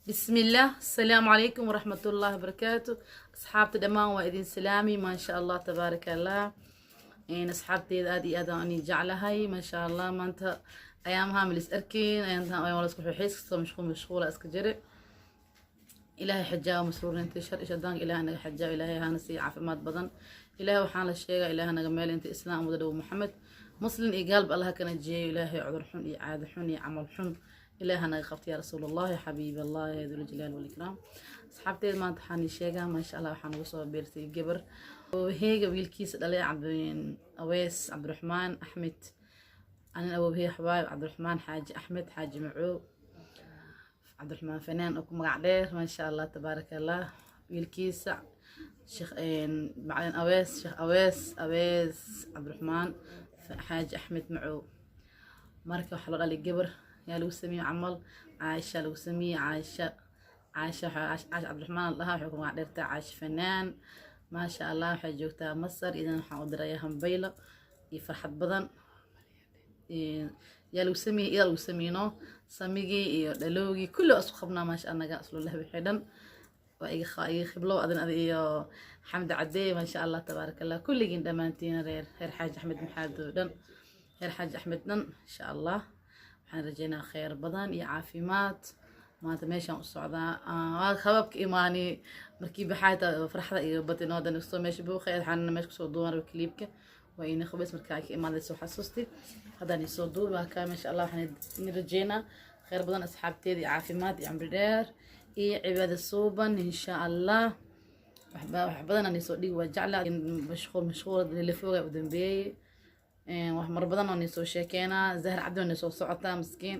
بسم الله السلام عليكم ورحمة الله وبركاته. أصحابتي دمان وإذن سلامي ما شاء الله تبارك الله. إن أصحابتي هذه أذاني جعلها ما شاء الله ما أنت أيامها ملس أركين أيامها أيام ولا سكوا حيس مشغولة أسكجري إلهي حجاه مسرور أنت شر إيش أدان إلهي أنا حجاه إلهي هانسي عافمات بدن إلهي وحال الشيء إلهي أنا جمال أنت إسلام ودو محمد مسلم قلب الله كان جي إلهي عذر حن إعادة حن عمل حن إله أنا خفت يا رسول الله يا حبيب الله يا ذو الجلال والإكرام. أصحابتي ما امتحاني شيئا ما شاء الله وحنا وصل بيرتي جبر وهي قبل كيس دلي عبد أويس عبد الرحمن أحمد أنا أبو هي حبايب عبد الرحمن حاج أحمد حاج معو عبد الرحمن فنان أكو مقعدير ما شاء الله تبارك الله بالكيس شيخ بعدين أويس شيخ أويس عبد الرحمن حاج أحمد معو مركب حلقة للجبر يا لو سمي عمل عايشة لو سمي عايشة عاش عبد الرحمن الله حكم قعدرته عاش فنان ما شاء الله حجوتها مصر إذا حاضر ياها مبيلة يفرحت بدن يا لو سمينو سميجي دلوجي كله أصخبنا ما شاء الله قاصل الله بحدن وأي خبلو أذن أذي حمد عدي ما شاء الله تبارك الله كل جين دمانتين غير حاج أحمد محمد غير حاج أحمد إن شاء الله waxaan rajeynaa khayr badan iyo caafimaad maanta meeshaan u socdaa hababka imaani markii baxayta farxada iyo badinoodan soo meesha buu khayr xanna meesha soo duwan kliibka waa inay khabees markaa ka imaanay soo xasuusti hadaan soo duubaa ka ma sha Allah waxaan rajeynaa khayr badan asxaabteedii caafimaad iyo cimri dheer iyo cibaado suuban insha Allah wax badan aan soo dhigi waa jeclaa mashquul leelafooga u dambeeyay wax mar badan oo soo sheekeena Zahra Cabdi oo soo socota miskiin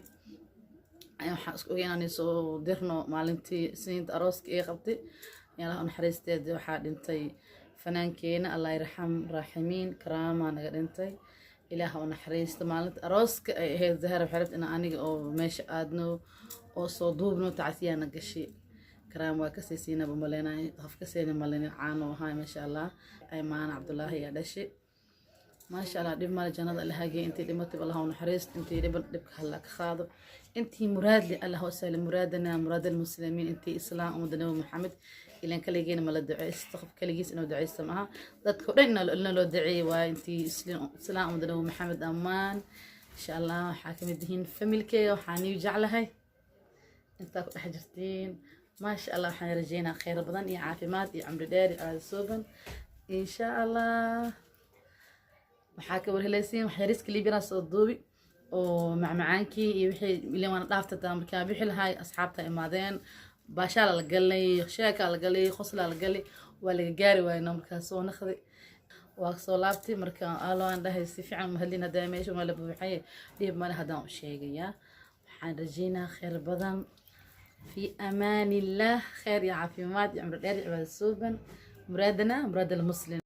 waxaan isku ogeynaa soo dirno maalintii siinta arooska ee qabtay yalla aan xariisteed waxa dhintay fanaankeenna Allah yarham raahimiin karaama naga dhintay ilaaha oo naxariisto maalinta arooska ay ahayd Zahra xarift in aniga oo meesha aadno oo soo duubno tacsiyana gashay karaama waa ka siina bumaleynay qofka siina maleynay caano wahay ma sha Allah Aymaan Cabdullaahi ya dhashay ما شاء الله دب مال جناد الله هاجي أنتي دمتي بالله ونحرست أنتي دب خلاك خاضب أنتي مراد لي الله وسهل مرادنا مراد المسلمين أنتي إسلام ودنا محمد إلى كل جينا مال الدعاء استخف كل جيس إنه دعاء سماها ضد كلنا لنا له دعاء وأنتي إسلام ودنا محمد أمان إن شاء الله حاكم الدين فملكي وحاني وجعلها أنت حجرتين ما شاء الله حنا رجينا خير بدن يا عافيمات يا عمرو داري على السوبن إن شاء الله waxaa ka warhelaysiin wax yariska liibina soo duubi oo macmacaankii iyo wixii ilaa waan dhaaftaa markaa bixi lahay asxaabta imaadeen baashaal la galay sheeka la galay qosla la galay waa laga gaari waayna markaa soo naqdi waa soo laabtay markaa aalo aan dhahay si fiican mahallina daameesho ma la buuxay dib ma hadaan u sheegaya waxaan rajeynaa khayr badan fi amaanillah khayr ya caafimaad ya umr dheer cibaado suuban muraadana muraad muslim